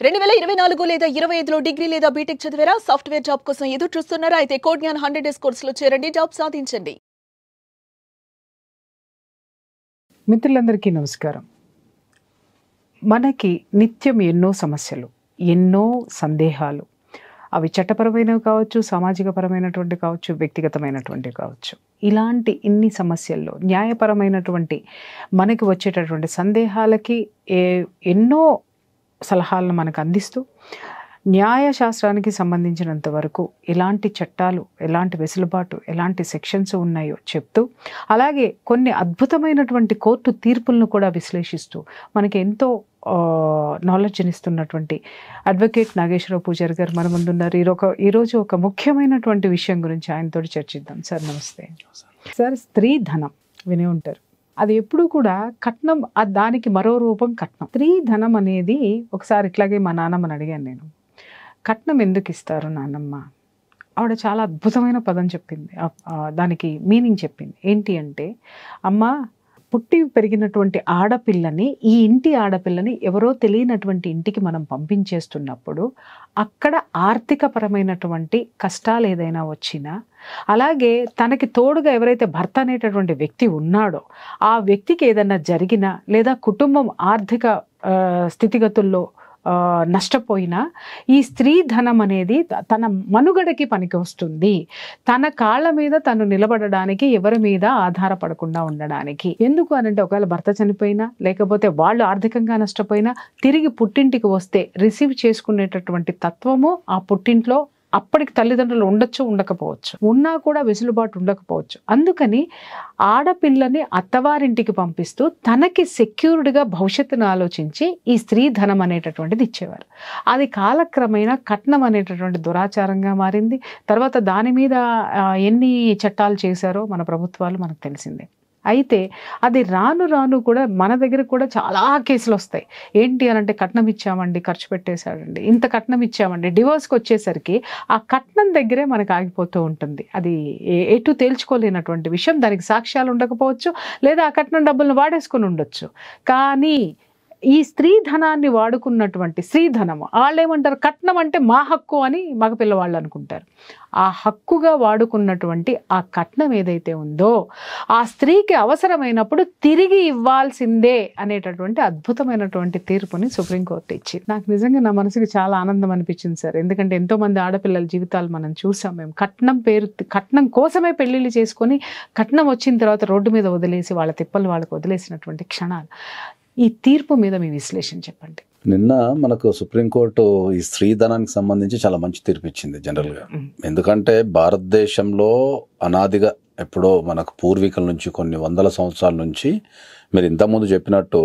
2024 లేదా 25లో డిగ్రీ లేదా బీటెక్ చదివారా? సాఫ్ట్వేర్ జాబ్ కోసం ఎదురు చూస్తున్నారా? అయితే కోడ్ జ్ఞాన్ 100 డేస్ కోర్సులో చేరండి, జాబ్ సాధించండి. మిత్రులందరికీ నమస్కారం. మనకి నిత్యం ఎన్నో సమస్యలు, ఎన్నో సందేహాలు, అవి చట్టపరమైనవి కావచ్చు, సామాజిక పరమైనటువంటి కావచ్చు, వ్యక్తిగతమైనటువంటివి కావచ్చు. ఇలాంటి ఇన్ని సమస్యల్లో న్యాయపరమైనటువంటి మనకి వచ్చేటటువంటి సందేహాలకి ఎన్నో సలహాలను మనకు అందిస్తూ, న్యాయశాస్త్రానికి సంబంధించినంత వరకు ఎలాంటి చట్టాలు, ఎలాంటి వెసులుబాటు, ఎలాంటి సెక్షన్స్ ఉన్నాయో చెప్తూ, అలాగే కొన్ని అద్భుతమైనటువంటి కోర్టు తీర్పులను కూడా విశ్లేషిస్తూ మనకి ఎంతో నాలెడ్జ్నిస్తున్నటువంటి అడ్వకేట్ నాగేశ్వరరావు పూజారి గారు మన ముందున్నారు. ఈరోజు ఒక ముఖ్యమైనటువంటి విషయం గురించి ఆయనతో చర్చిద్దాం. సార్ నమస్తే. సార్, స్త్రీ ధనం వినే ఉంటారు. అది ఎప్పుడు కూడా కట్నం, దానికి మరో రూపం కట్నం. స్త్రీ ధనం అనేది ఒకసారి ఇట్లాగే మా నాన్నమ్మని అడిగాను నేను, కట్నం ఎందుకు ఇస్తారు నాన్నమ్మ? ఆవిడ చాలా అద్భుతమైన పదం చెప్పింది, దానికి మీనింగ్ చెప్పింది. ఏంటి అంటే, అమ్మ, పుట్టి పెరిగినటువంటి ఆడపిల్లని, ఈ ఇంటి ఆడపిల్లని ఎవరో తెలియనటువంటి ఇంటికి మనం పంపించేస్తున్నప్పుడు అక్కడ ఆర్థికపరమైనటువంటి కష్టాలు ఏదైనా వచ్చినా, అలాగే తనకి తోడుగా ఎవరైతే భర్త అనేటటువంటి వ్యక్తి ఉన్నాడో ఆ వ్యక్తికి ఏదైనా జరిగినా, లేదా కుటుంబం ఆర్థిక స్థితిగతుల్లో నష్టపోయినా ఈ స్త్రీ ధనం అనేది తన మనుగడకి పనికి వస్తుంది. తన కాళ్ళ మీద తను నిలబడడానికి, ఎవరి మీద ఆధారపడకుండా ఉండడానికి. ఎందుకు అనంటే, ఒకవేళ భర్త చనిపోయినా, లేకపోతే వాళ్ళు ఆర్థికంగా నష్టపోయినా తిరిగి పుట్టింటికి వస్తే రిసీవ్ చేసుకునేటటువంటి తత్వము ఆ పుట్టింట్లో అప్పటికి తల్లిదండ్రులు ఉండొచ్చు, ఉండకపోవచ్చు, ఉన్నా కూడా వెసులుబాటు ఉండకపోవచ్చు. అందుకని ఆడపిల్లని అత్తవారింటికి పంపిస్తూ తనకి సెక్యూర్డ్గా భవిష్యత్తును ఆలోచించి ఈ స్త్రీ ధనం అనేటటువంటిది ఇచ్చేవారు. అది కాలక్రమేణా కట్నం అనేటటువంటి దురాచారంగా మారింది. తర్వాత దాని మీద ఎన్ని చట్టాలు చేశారో మన ప్రభుత్వాలు మనకు తెలిసిందే. అయితే అది రాను రాను కూడా మన దగ్గర కూడా చాలా కేసులు వస్తాయి. ఏంటి అనంటే, కట్నం ఇచ్చామండి, ఖర్చు పెట్టేశాడండి, ఇంత కట్నం ఇచ్చామండి. డివోర్స్కి వచ్చేసరికి ఆ కట్నం దగ్గరే మనకు ఆగిపోతూ ఉంటుంది. అది ఎటు తేల్చుకోలేనటువంటి విషయం. దానికి సాక్ష్యాలు ఉండకపోవచ్చు, లేదా ఆ కట్నం డబ్బులను వాడేసుకొని ఉండొచ్చు. కానీ ఈ స్త్రీ ధనాన్ని వాడుకున్నటువంటి స్త్రీధనము, వాళ్ళు ఏమంటారు, కట్నం అంటే మా హక్కు అని మగ పిల్లవాళ్ళు అనుకుంటారు. ఆ హక్కుగా వాడుకున్నటువంటి ఆ కట్నం ఏదైతే ఉందో ఆ స్త్రీకి అవసరమైనప్పుడు తిరిగి ఇవ్వాల్సిందే అనేటటువంటి అద్భుతమైనటువంటి తీర్పుని సుప్రీంకోర్టు ఇచ్చింది. నాకు నిజంగా నా మనసుకి చాలా ఆనందం అనిపించింది సార్. ఎందుకంటే ఎంతోమంది ఆడపిల్లల జీవితాలు మనం చూసాం. మేము కట్నం కోసమే పెళ్ళిళ్ళు చేసుకొని, కట్నం వచ్చిన తర్వాత రోడ్డు మీద వదిలేసి, వాళ్ళ తిప్పలు వాళ్ళకు వదిలేసినటువంటి క్షణాలు. ఈ తీర్పు మీద మీ విశ్లేషణ చెప్పండి. నిన్న మనకు సుప్రీంకోర్టు ఈ స్త్రీధనానికి సంబంధించి చాలా మంచి తీర్పు ఇచ్చింది జనరల్గా. ఎందుకంటే భారతదేశంలో అనాదిగా ఎప్పుడో మనకు పూర్వీకుల నుంచి, కొన్ని వందల సంవత్సరాల నుంచి, మీరు ఇంతకుముందు చెప్పినట్టు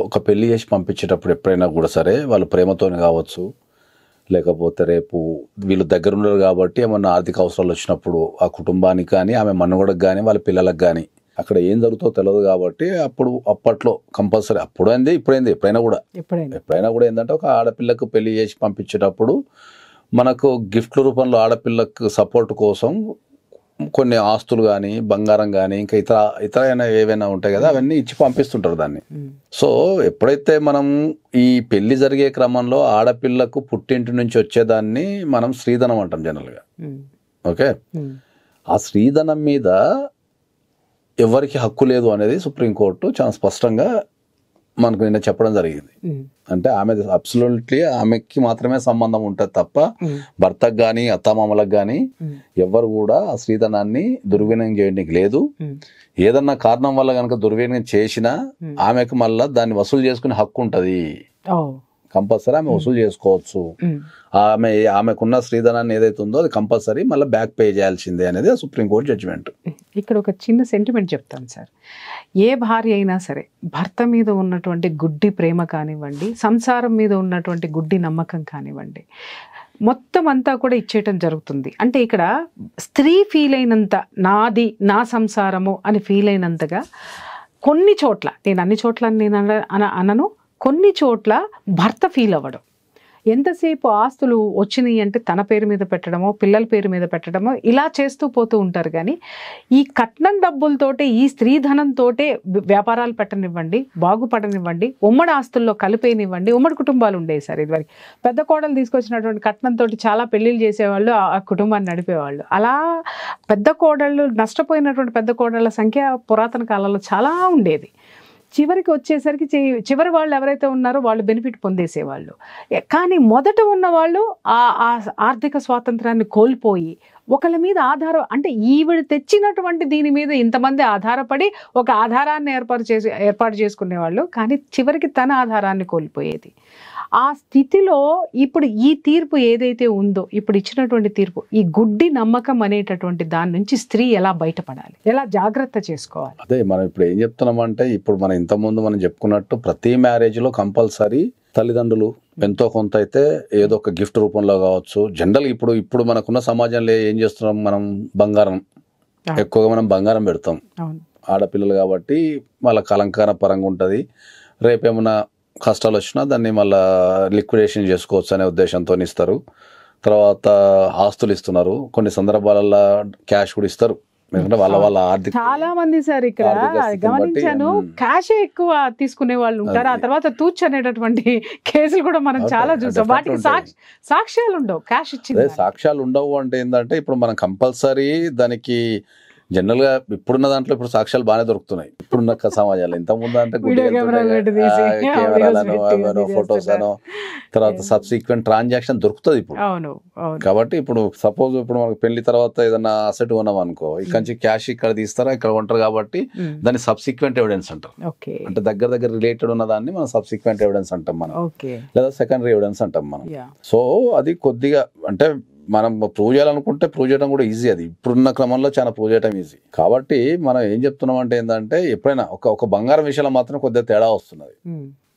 ఒక పెళ్లి చేసి పంపించేటప్పుడు ఎప్పుడైనా కూడా సరే, వాళ్ళు ప్రేమతోనే కావచ్చు, లేకపోతే రేపు వీళ్ళు దగ్గర ఉండరు కాబట్టి ఏమన్నా ఆర్థిక అవసరాలు వచ్చినప్పుడు ఆ కుటుంబానికి కానీ, ఆమె మనుగడకు కానీ, వాళ్ళ పిల్లలకు కానీ అక్కడ ఏం జరుగుతుందో తెలియదు కాబట్టి అప్పట్లో కంపల్సరీ, అప్పుడైంది ఇప్పుడైంది, ఎప్పుడైనా కూడా ఏంటంటే, ఒక ఆడపిల్లకు పెళ్లి చేసి పంపించేటప్పుడు మనకు గిఫ్ట్ల రూపంలో ఆడపిల్లకు సపోర్ట్ కోసం కొన్ని ఆస్తులు కానీ, బంగారం కానీ, ఇంకా ఇతర ఏవైనా ఉంటాయి కదా, అవన్నీ ఇచ్చి పంపిస్తుంటారు దాన్ని. సో ఎప్పుడైతే మనం ఈ పెళ్లి జరిగే క్రమంలో ఆడపిల్లకు పుట్టింటి నుంచి వచ్చేదాన్ని మనం స్త్రీధనం అంటాం జనరల్గా. ఓకే, ఆ స్త్రీధనం మీద ఎవరికి హక్కు లేదు అనేది సుప్రీంకోర్టు చాలా స్పష్టంగా మనకు నిన్న చెప్పడం జరిగింది. అంటే ఆమె అబ్సల్యూట్లీ ఆమెకి మాత్రమే సంబంధం ఉంటుంది తప్ప భర్తకు కానీ, అత్తామామలకు కానీ ఎవరు కూడా ఆ స్త్రీధనాన్ని దుర్వినియోగం చేయడానికి లేదు. ఏదన్నా కారణం వల్ల కనుక దుర్వినియోగం చేసినా ఆమెకు మళ్ళా దాన్ని వసూలు చేసుకునే హక్కు ఉంటుంది. కంపల్సరీ ఆమె వసూలు చేసుకోవచ్చు. ఆమెకున్న స్త్రీధనాన్ని ఏదైతే ఉందో అది కంపల్సరీ మళ్ళీ బ్యాక్ పే చేయాల్సిందే అనేది సుప్రీంకోర్టు జడ్జిమెంట్. ఇక్కడ ఒక చిన్న సెంటిమెంట్ చెప్తాను సార్. ఏ భార్య అయినా సరే భర్త మీద ఉన్నటువంటి గుడ్డి ప్రేమ కానివ్వండి, సంసారం మీద ఉన్నటువంటి గుడ్డి నమ్మకం కానివ్వండి, మొత్తం అంతా కూడా ఇచ్చేయటం జరుగుతుంది. అంటే ఇక్కడ స్త్రీ ఫీల్ అయినంత, నాది, నా సంసారము అని ఫీల్ అయినంతగా కొన్ని చోట్ల, నేను అన్ని చోట్ల నేను అనను, కొన్ని చోట్ల భర్త ఫీల్ అవ్వడం. ఎంతసేపు ఆస్తులు వచ్చినాయి అంటే తన పేరు మీద పెట్టడమో పిల్లల పేరు మీద పెట్టడమో ఇలా చేస్తూ పోతూ ఉంటారు. కానీ ఈ కట్నం డబ్బులతోటే ఈ స్త్రీధనంతోటే వ్యాపారాలు పెట్టనివ్వండి, బాగుపడనివ్వండి, ఉమ్మడి ఆస్తుల్లో కలిపేనివ్వండి. ఉమ్మడి కుటుంబాలు ఉండేవి సార్ ఇదివరకు. పెద్ద కోడలు తీసుకొచ్చినటువంటి కట్నంతో చాలా పెళ్లిళ్ళు చేసేవాళ్ళు, ఆ కుటుంబాన్ని నడిపేవాళ్ళు. అలా పెద్ద కోడళ్ళు నష్టపోయినటువంటి పెద్ద కోడళ్ళ సంఖ్య పురాతన కాలంలో చాలా ఉండేది. చివరికి వచ్చేసరికి చివరి వాళ్ళు ఎవరైతే ఉన్నారో వాళ్ళు బెనిఫిట్ పొందేసేవాళ్ళు. కానీ మొదట ఉన్న వాళ్ళు ఆ ఆర్థిక స్వాతంత్రాన్ని కోల్పోయి ఒకళ్ళ మీద ఆధారం, అంటే ఈవిడ తెచ్చినటువంటి దీని మీద ఇంతమంది ఆధారపడి ఒక ఆధారాన్ని ఏర్పాటు చేసుకునేవాళ్ళు. కానీ చివరికి తన ఆధారాన్ని కోల్పోయేది. ఆ స్థితిలో ఇప్పుడు ఈ తీర్పు ఏదైతే ఉందో, ఇప్పుడు ఇచ్చినటువంటి తీర్పు, ఈ గుడ్డి నమ్మకం అనేటటువంటి దాని నుంచి స్త్రీ ఎలా బయటపడాలి, ఎలా జాగ్రత్త చేసుకోవాలి? అదే మనం ఇప్పుడు ఏం చెప్తున్నామంటే, ఇప్పుడు మనం ఇంతకుముందు మనం చెప్పుకున్నట్టు ప్రతి మ్యారేజ్లో కంపల్సరీ తల్లిదండ్రులు ఎంతో కొంత అయితే ఏదో ఒక గిఫ్ట్ రూపంలో కావచ్చు. జనరల్ ఇప్పుడు మనకున్న సమాజంలో ఏం చేస్తున్నాం, మనం బంగారం ఎక్కువగా మనం బంగారం పెడతాం. ఆడపిల్లలు కాబట్టి వాళ్ళకి అలంకార పరంగా ఉంటుంది. రేపేమన్నా కష్టాలు వచ్చినా దాన్ని మళ్ళీ లిక్విడేషన్ చేసుకోవచ్చు అనే ఉద్దేశంతో ఇస్తారు. తర్వాత ఆస్తులు ఇస్తున్నారు, కొన్ని సందర్భాలలో క్యాష్ కూడా ఇస్తారు. ఎందుకంటే వాళ్ళ ఆర్థిక చాలా మంది సార్ ఇక్కడ గమనించాను, క్యాషే ఎక్కువ తీసుకునే వాళ్ళు ఉంటారు. ఆ తర్వాత తూచ్ అనేటటువంటి కేసులు కూడా మనం చాలా చూసాం. వాటికి సాక్ష్యాలు ఉండవు, క్యాష్ ఇచ్చింది సాక్ష్యాలు ఉండవు. అంటే ఏంటంటే ఇప్పుడు మనం కంపల్సరీ దానికి జనరల్ గా ఇప్పుడున్న దాంట్లో ఇప్పుడు సాక్ష్యాలు బాగానే దొరుకుతున్నాయి ఇప్పుడున్న సమాజంలో. ఇంతకుముందు అంటే కెమెరాలను ఫొటోస్ అనో తర్వాత సబ్సిక్వెంట్ ట్రాన్సాక్షన్ దొరుకుతుంది ఇప్పుడు. కాబట్టి ఇప్పుడు సపోజ్ ఇప్పుడు మనకు పెళ్లి తర్వాత ఏదైనా అసెట్ కొన్నాం అనుకో, ఇక్కడ నుంచి క్యాష్ ఇక్కడ తీస్తారా, ఇక్కడ కొంటారు. కాబట్టి దాన్ని సబ్సిక్వెంట్ ఎవిడెన్స్ అంటాం. అంటే దగ్గర రిలేటెడ్ ఉన్న దాన్ని మనం సబ్సిక్వెంట్ ఎవిడెన్స్ అంటాం మనం, లేదా సెకండరీ ఎవిడెన్స్ అంటాం మనం. సో అది కొద్దిగా అంటే మనం ప్రూవ్ చేయాలనుకుంటే ప్రూవ్ చేయడం కూడా ఈజీ. అది ఇప్పుడున్న క్రమంలో చాలా ప్రూవ్ చేయడం ఈజీ. కాబట్టి మనం ఏం చెప్తున్నాం అంటే ఏంటంటే, ఎప్పుడైనా ఒక బంగారం విషయంలో మాత్రం కొద్దిగా తేడా వస్తున్నది.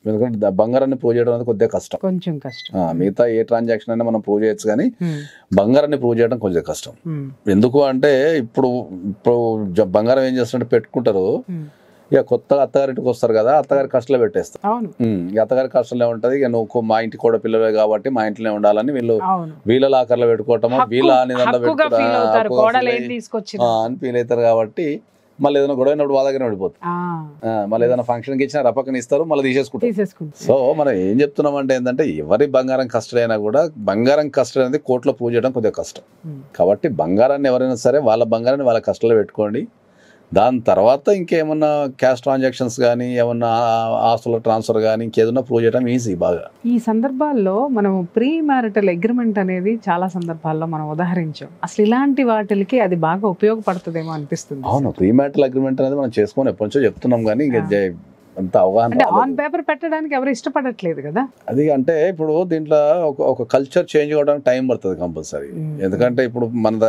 ఎందుకంటే బంగారాన్ని ప్రూవ్ చేయడం అనేది కొద్దిగా కష్టం, కొంచెం కష్టం. మిగతా ఏ ట్రాన్సాక్షన్ అయినా మనం ప్రూవ్ చేయొచ్చు, కానీ బంగారాన్ని ప్రూవ్ చేయడం కొంచెం కష్టం. ఎందుకు అంటే ఇప్పుడు బంగారం ఏం చేస్తుంటే పెట్టుకుంటారు, ఇక కొత్తగా అత్తగారింటికి వస్తారు కదా, అత్తగారి కష్టలో పెట్టేస్తారు. ఇక అత్తగారి కష్టంలో ఉంటది. ఇక నువ్వు మా ఇంటి కూడా పిల్లలే కాబట్టి మా ఇంట్లోనే ఉండాలని వీళ్ళ లాకర్లో పెట్టుకోవటమో, వీళ్ళ అని ఫీల్ అవుతారు. కాబట్టి మళ్ళీ ఏదైనా గొడవ అయినప్పుడు వాళ్ళ దగ్గర పడిపోతుంది. మళ్ళీ ఏదైనా ఫంక్షన్కి ఇచ్చినా రపకని ఇస్తారు, మళ్ళీ తీసేసుకుంటారు. సో మనం ఏం చెప్తున్నాం అంటే ఏంటంటే, ఎవరి బంగారం కస్టడీ అయినా కూడా బంగారం కస్టడీ అనేది కోర్టులో ప్రూవ్ చేయడం కొద్దిగా కష్టం. కాబట్టి బంగారాన్ని ఎవరైనా సరే వాళ్ళ బంగారాన్ని వాళ్ళ కస్టడీలో పెట్టుకోండి. దాని తర్వాత ఇంకేమన్నా క్యాష్ ట్రాన్సాక్షన్స్ కానీ, ఏమన్నా ఆస్తుల ట్రాన్స్ఫర్ కానీ, ఇంకేదన్నా ప్రూవ్ చేయడం ఈజీ బాగా. ఈ సందర్భాల్లో మనం ప్రీ మ్యారిటల్ అగ్రిమెంట్ అనేది చాలా సందర్భాల్లో మనం ఉదాహరించాం. అసలు ఇలాంటి వాటికి అది బాగా ఉపయోగపడుతుందేమో అనిపిస్తుంది. అవును, ప్రీ మ్యారిటల్ అగ్రిమెంట్ అనేది మనం చేసుకొని ఎప్పటి నుంచో చెప్తున్నాం, కానీ ఇంకా అంత అవగాహన ఆన్ పేపర్ పెట్టడానికి ఎవరు ఇష్టపడట్లేదు కదా. అది అంటే ఇప్పుడు దీంట్లో ఒక కల్చర్ చేంజ్ అవ్వడానికి టైం పడుతుంది కంపల్సరీ. ఎందుకంటే ఇప్పుడు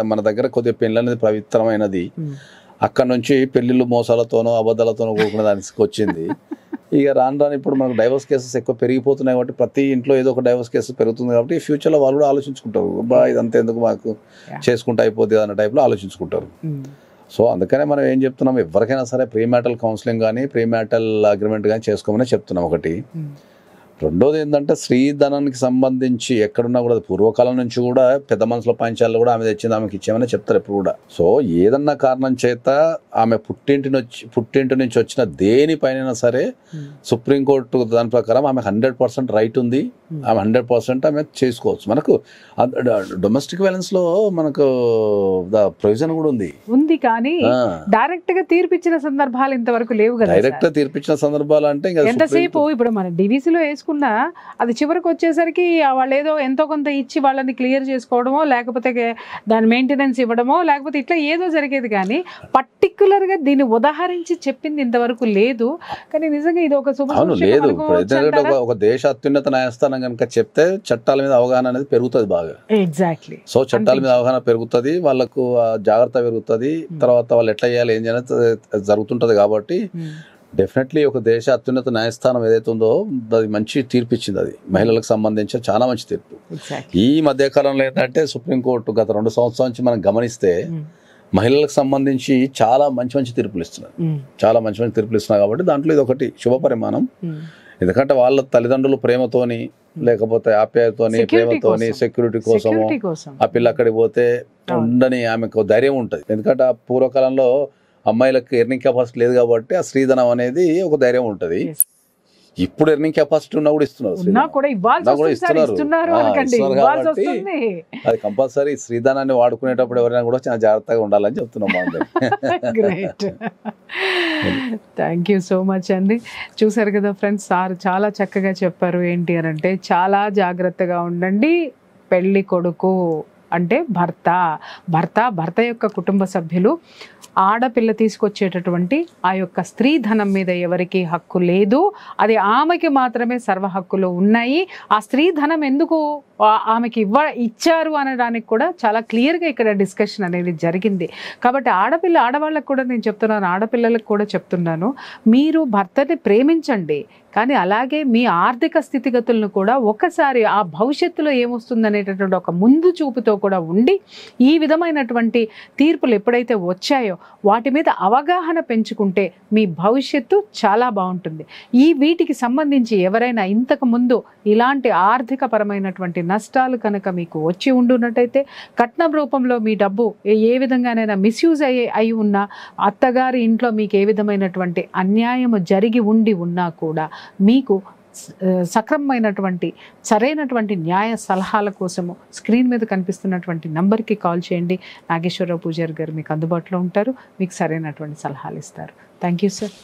మన దగ్గర కొద్దిగా పెళ్ళి అనేది పవిత్రమైనది. అక్కడ నుంచి పెళ్లిళ్ళు మోసాలతోనో అబద్ధాలతోనో కూడుకునే దానికి వచ్చింది. ఇక రాను ఇప్పుడు మనకు డైవర్స్ కేసెస్ ఎక్కువ పెరిగిపోతున్నాయి. కాబట్టి ప్రతి ఇంట్లో ఏదో ఒక డైవర్స్ కేసు పెరుగుతుంది. కాబట్టి ఫ్యూచర్లో వాళ్ళు కూడా ఆలోచించుకుంటారు, బా ఇదంతా ఎందుకు మాకు చేసుకుంటూ అయిపోతుంది అన్న టైప్లో ఆలోచించుకుంటారు. సో అందుకనే మనం ఏం చెప్తున్నాం, ఎవరికైనా సరే ప్రీ మ్యారిటల్ కౌన్సిలింగ్ కానీ ప్రీ మ్యారిటల్ అగ్రిమెంట్ కానీ చేసుకోమని చెప్తున్నాం ఒకటి. రెండోది ఏంటంటే, స్త్రీధనానికి సంబంధించి ఎక్కడున్నా కూడా పూర్వకాలం నుంచి కూడా పెద్ద మనుషుల పంచాలు కూడా ఆమె తెచ్చింది ఆమెకి ఇచ్చామని చెప్తారు ఎప్పుడు కూడా. సో ఏదన్నా కారణం చేత ఆమె పుట్టింటి నుంచి వచ్చిన దేనిపైన సరే సుప్రీంకోర్టు దాని ప్రకారం ఆమె 100% రైట్ ఉంది. ఆమె 100% ఆమె చేసుకోవచ్చు. మనకు డొమెస్టిక్ వైలెన్స్ లో మనకు ప్రొవిజన్ కూడా ఉంది, కానీ డైరెక్ట్ గా తీర్పిచ్చిన సందర్భాలు ఇంతవరకు లేవు కదా. డైరెక్ట్ గా తీర్పిచ్చిన సందర్భాలు అంటే ఎంతసేపు ఇప్పుడు మన డివిసీలో వేసుకున్నా అది చివరికి వచ్చేసరికి వాళ్ళు ఏదో ఎంతో కొంత ఇచ్చి వాళ్ళని క్లియర్ చేసుకోవడమో, లేకపోతే దాని మెయింటెనెన్స్ ఇవ్వడమో, లేకపోతే ఇట్లా ఏదో జరిగేది. కానీ పర్టికులర్ గా దీన్ని ఉదాహరించి చెప్పింది ఇంతవరకు లేదు. కానీ నిజంగా ఇది ఒక లేదు. ఒక దేశ అత్యున్నత న్యాయస్థానం కనుక చెప్తే చట్టాల మీద అవగాహన అనేది పెరుగుతుంది బాగా. ఎగ్జాక్ట్లీ. సో చట్టాల మీద అవగాహన పెరుగుతుంది, వాళ్ళకు జాగ్రత్త పెరుగుతుంది. తర్వాత వాళ్ళు ఎట్లా చేయాలి ఏం చేయాలి జరుగుతుంటది. కాబట్టి డెఫినెట్లీ ఒక దేశ అత్యున్నత న్యాయస్థానం ఏదైతే ఉందో అది మంచి తీర్పు ఇచ్చింది. అది మహిళలకు సంబంధించి చాలా మంచి తీర్పు. ఈ మధ్యకాలంలో ఏంటంటే సుప్రీంకోర్టు గత 2 సంవత్సరాల నుంచి మనం గమనిస్తే మహిళలకు సంబంధించి చాలా మంచి తీర్పులు ఇస్తున్నారు. చాలా మంచి తీర్పులు ఇస్తున్నారు. కాబట్టి దాంట్లో ఇది ఒకటి శుభ పరిమాణం. ఎందుకంటే వాళ్ళ తల్లిదండ్రులు ప్రేమతోని లేకపోతే ఆప్యాయతోని ప్రేమతోని సెక్యూరిటీ కోసము ఆ పిల్ల అక్కడికి పోతే ఉండని ఆమెకు ధైర్యం ఉంటుంది. ఎందుకంటే ఆ పూర్వకాలంలో అమ్మాయిలకు ఎర్నింగ్ కెపాసిటీ లేదు కాబట్టి ఆ స్త్రీధనం అనేది ఒక ధైర్యం ఉంటుంది. ఇప్పుడు ఎర్నింగ్ కెపాసిటీ ఉన్నా కూడా ఇస్తున్నారు, అది కంపల్సరీ స్త్రీధనాన్ని వాడుకునేటప్పుడు ఎవరైనా కూడా చాలా జాగ్రత్తగా ఉండాలని చెప్తున్నాం. థ్యాంక్ యూ సో మచ్ అండి. చూసారు కదా ఫ్రెండ్స్, సార్ చాలా చక్కగా చెప్పారు. ఏంటి అని అంటే చాలా జాగ్రత్తగా ఉండండి. పెళ్లి కొడుకు అంటే భర్త యొక్క కుటుంబ సభ్యులు ఆడపిల్ల తీసుకొచ్చేటటువంటి ఆ యొక్క స్త్రీ ధనం మీద ఎవరికి హక్కు లేదు, అది ఆమెకి మాత్రమే సర్వ హక్కులు ఉన్నాయి. ఆ స్త్రీ ధనం ఎందుకు ఆమెకి ఇచ్చారు అనడానికి కూడా చాలా క్లియర్గా ఇక్కడ డిస్కషన్ అనేది జరిగింది. కాబట్టి ఆడవాళ్ళకు కూడా నేను చెప్తున్నాను, ఆడపిల్లలకు కూడా చెప్తున్నాను, మీరు భర్తని ప్రేమించండి, కానీ అలాగే మీ ఆర్థిక స్థితిగతులను కూడా ఒకసారి ఆ భవిష్యత్తులో ఏమొస్తుంది అనేటటువంటి ఒక ముందు చూపుతో కూడా ఉండి ఈ విధమైనటువంటి తీర్పులు ఎప్పుడైతే వచ్చాయో వాటి మీద అవగాహన పెంచుకుంటే మీ భవిష్యత్తు చాలా బాగుంటుంది. వీటికి సంబంధించి ఎవరైనా ఇంతకు ముందు ఇలాంటి ఆర్థిక పరమైనటువంటి నష్టాలు కనుక మీకు వచ్చి ఉండున్నట్టయితే, కట్నం రూపంలో మీ డబ్బు ఏ విధంగానైనా మిస్యూజ్ అయి ఉన్నా, అత్తగారి ఇంట్లో మీకు ఏ విధమైనటువంటి అన్యాయము జరిగి ఉండి ఉన్నా కూడా మీకు సక్రమమైనటువంటి సరైనటువంటి న్యాయ సలహాల కోసము స్క్రీన్ మీద కనిపిస్తున్నటువంటి నంబర్కి కాల్ చేయండి. నాగేశ్వరరావు పూజారి గారు మీకు అందుబాటులో ఉంటారు, మీకు సరైనటువంటి సలహాలు ఇస్తారు. Thank you sir.